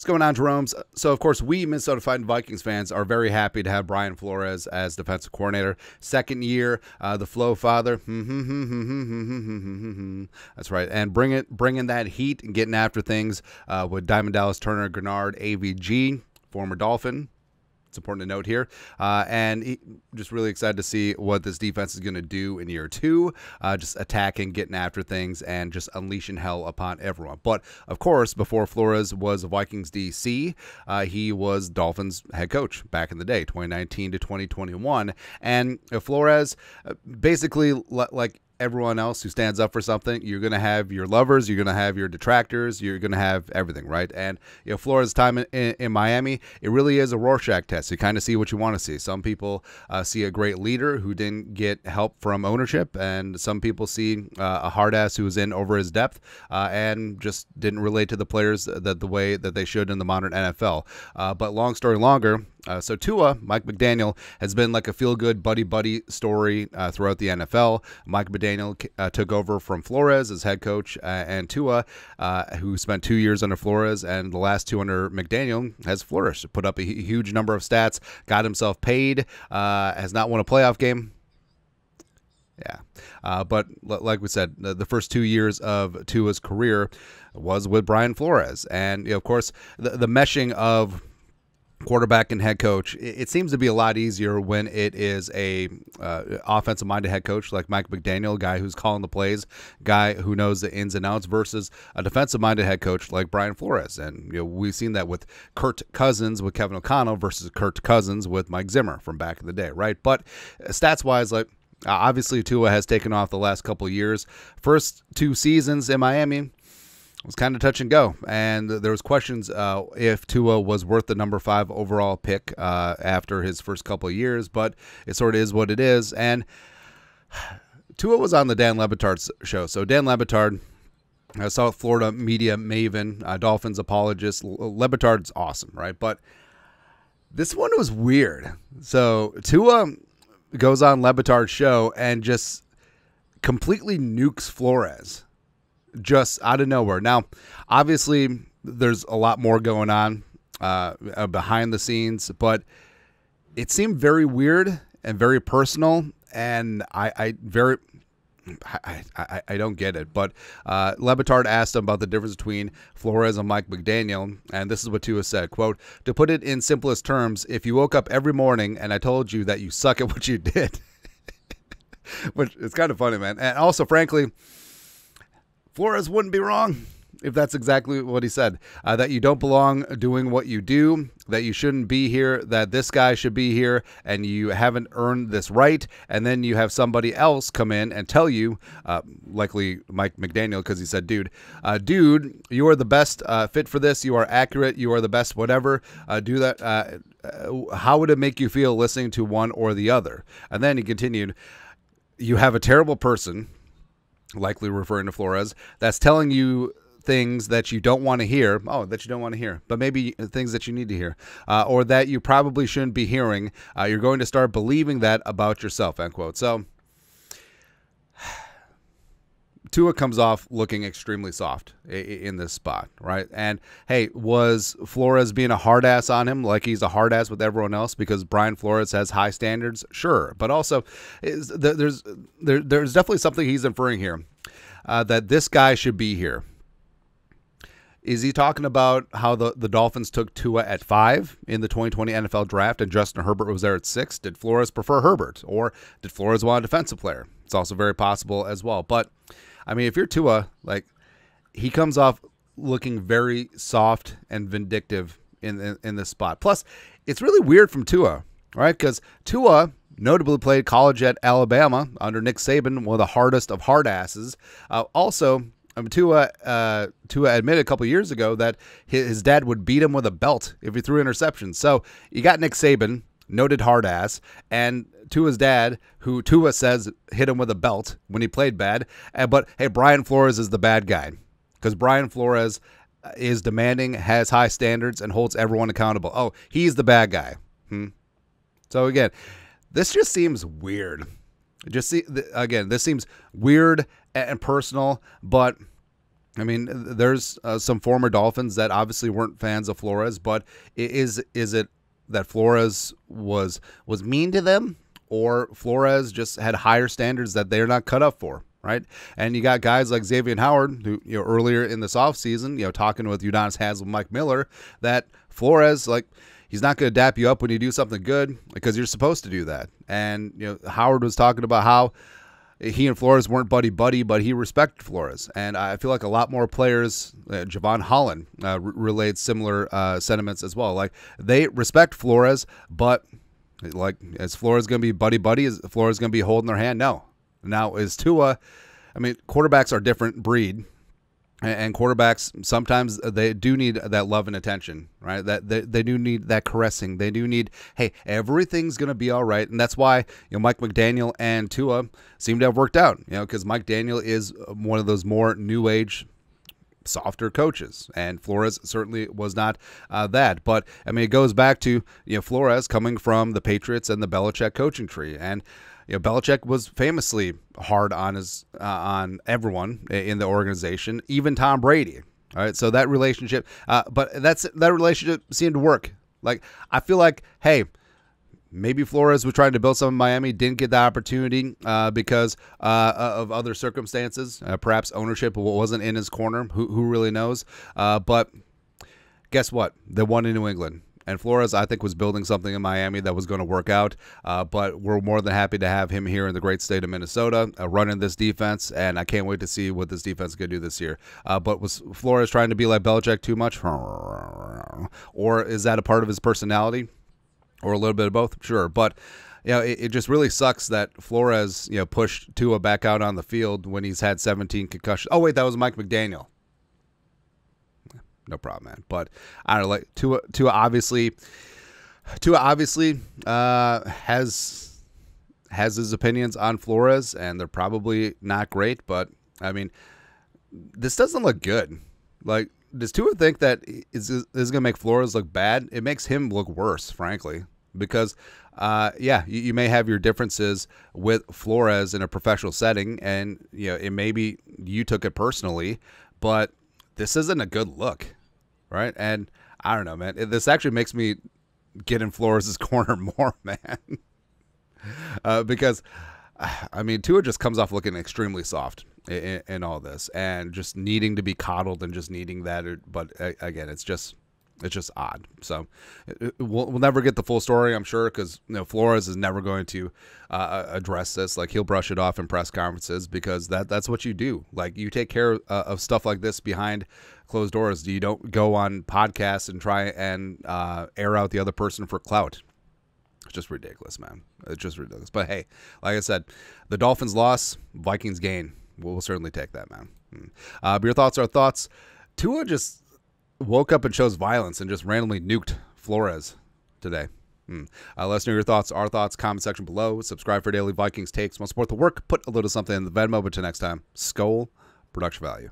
What's going on, Jerome? So, of course, we Minnesota Fighting Vikings fans are very happy to have Brian Flores as defensive coordinator. Second year, the Flow father. That's right. And bringing that heat and getting after things with Diamond Dallas Turner, Grenard, AVG, former Dolphin. It's important to note here. And just really excited to see what this defense is going to do in year two. Just attacking, getting after things, and just unleashing hell upon everyone. But, of course, before Flores was a Vikings DC, he was Dolphins head coach back in the day, 2019 to 2021. And Flores, basically, like everyone else who stands up for something, you're going to have your lovers, you're going to have your detractors, you're going to have everything, right? And Flores' time in Miami, it really is a Rorschach test. You kind of see what you want to see. Some people see a great leader who didn't get help from ownership, and some people see a hard ass who was in over his depth and just didn't relate to the players the way that they should in the modern NFL. But long story longer, so Tua, Mike McDaniel, has been like a feel-good buddy-buddy story throughout the NFL. Mike McDaniel took over from Flores as head coach, and Tua, who spent 2 years under Flores and the last two under McDaniel, has flourished. Put up a huge number of stats, got himself paid, has not won a playoff game. Yeah, but like we said, the first 2 years of Tua's career was with Brian Flores. And, of course, the meshing of quarterback and head coach, it seems to be a lot easier when it is a offensive-minded head coach like Mike McDaniel, guy who's calling the plays, guy who knows the ins and outs, versus a defensive-minded head coach like Brian Flores. And we've seen that with Kirk Cousins with Kevin O'Connell versus Kirk Cousins with Mike Zimmer from back in the day, right? But stats-wise, like obviously Tua has taken off the last couple of years. First 2 seasons in Miami was kind of touch and go, and there was questions if Tua was worth the number 5 overall pick after his first couple of years, but it sort of is what it is. And Tua was on the Dan LeBatard show. So Dan LeBatard, South Florida media maven, Dolphins apologist. LeBatard's awesome, right? But this one was weird. So Tua goes on LeBatard's show and just completely nukes Flores. Just out of nowhere. Now, obviously, there's a lot more going on behind the scenes, but it seemed very weird and very personal, and I don't get it. But LeBatard asked him about the difference between Flores and Mike McDaniel, and this is what Tua said, quote, "To put it in simplest terms, if you woke up every morning and I told you that you suck at what you did," which is kind of funny, man. And also, frankly, Flores wouldn't be wrong if that's exactly what he said, that you don't belong doing what you do, that you shouldn't be here, that this guy should be here, and you haven't earned this right. And then you have somebody else come in and tell you, likely Mike McDaniel, because he said, dude, you are the best fit for this. You are accurate. You are the best whatever. Do that. How would it make you feel listening to one or the other? And then he continued, you have a terrible person, likely referring to Flores, that's telling you things that you don't want to hear. Oh, that you don't want to hear, but maybe things that you need to hear, or that you probably shouldn't be hearing. You're going to start believing that about yourself, end quote. So Tua comes off looking extremely soft in this spot, right? And hey, was Flores being a hard ass on him like he's a hard ass with everyone else because Brian Flores has high standards? Sure, but also there's definitely something he's inferring here, that this guy should be here. Is he talking about how the Dolphins took Tua at 5 in the 2020 NFL draft and Justin Herbert was there at 6? Did Flores prefer Herbert, or did Flores want a defensive player? It's also very possible as well. But I mean, if you're Tua, like, he comes off looking very soft and vindictive in this spot. Plus, it's really weird from Tua, right? Because Tua notably played college at Alabama under Nick Saban, one of the hardest of hard asses. Also, Tua admitted a couple years ago that his dad would beat him with a belt if he threw interceptions. So you got Nick Saban, noted hard ass, and Tua's dad, who Tua says hit him with a belt when he played bad. But hey, Brian Flores is the bad guy because Brian Flores is demanding, has high standards, and holds everyone accountable. Oh, he's the bad guy. So again, this just seems weird. This seems weird and personal, but I mean, there's some former Dolphins that obviously weren't fans of Flores, but is it that Flores was mean to them, or Flores just had higher standards that they're not cut up for, right? And you got guys like Xavier Howard, who earlier in this offseason, talking with Udonis Haslem, Mike Miller, that Flores, like, he's not going to dap you up when you do something good because you're supposed to do that. And Howard was talking about how he and Flores weren't buddy-buddy, but he respected Flores. And I feel like a lot more players, Javon Holland, relayed similar sentiments as well. Like, they respect Flores, but, like, is Flores going to be buddy-buddy? Is Flores going to be holding their hand? No. Now, is Tua, I mean, quarterbacks are a different breed. And quarterbacks, sometimes they do need that love and attention, right? That they do need that caressing. They do need, hey, everything's going to be all right. And that's why Mike McDaniel and Tua seem to have worked out, because Mike Daniel is one of those more new age, softer coaches. And Flores certainly was not that. But, I mean, it goes back to Flores coming from the Patriots and the Belichick coaching tree. And Belichick was famously hard on on everyone in the organization, even Tom Brady. All right, so that relationship, but that relationship seemed to work. Like, I feel like, hey, maybe Flores was trying to build something in Miami, didn't get the opportunity because of other circumstances. Perhaps ownership wasn't in his corner. Who really knows? But guess what? They won in New England. And Flores, I think, was building something in Miami that was going to work out. But we're more than happy to have him here in the great state of Minnesota, running this defense. And I can't wait to see what this defense is going to do this year. But was Flores trying to be like Belichick too much? Or is that a part of his personality? Or a little bit of both? Sure. But it just really sucks that Flores pushed Tua back out on the field when he's had 17 concussions. Oh, wait, that was Mike McDaniel. No problem, man. But I don't know, like Tua obviously has his opinions on Flores, and they're probably not great. But I mean, this doesn't look good. Like, does Tua think that is going to make Flores look bad? It makes him look worse, frankly, because you may have your differences with Flores in a professional setting, and it maybe you took it personally, but this isn't a good look, right? And I don't know, man. This actually makes me get in Flores' corner more, man. Because, I mean, Tua just comes off looking extremely soft in all this, and just needing to be coddled and just needing that. But again, it's just odd. So we'll never get the full story, I'm sure, because Flores is never going to address this. Like, he'll brush it off in press conferences because that's what you do. Like, you take care of stuff like this behind closed doors. You don't go on podcasts and try and air out the other person for clout. It's just ridiculous, man. It's just ridiculous. But hey, like I said, the Dolphins loss, Vikings gain. We'll certainly take that, man. But your thoughts are thoughts. Tua just woke up and chose violence and just randomly nuked Flores today. Let us know your thoughts, our thoughts, comment section below. Subscribe for daily Vikings takes. Want to support the work? Put a little something in the Venmo. But till next time, Skol, production value.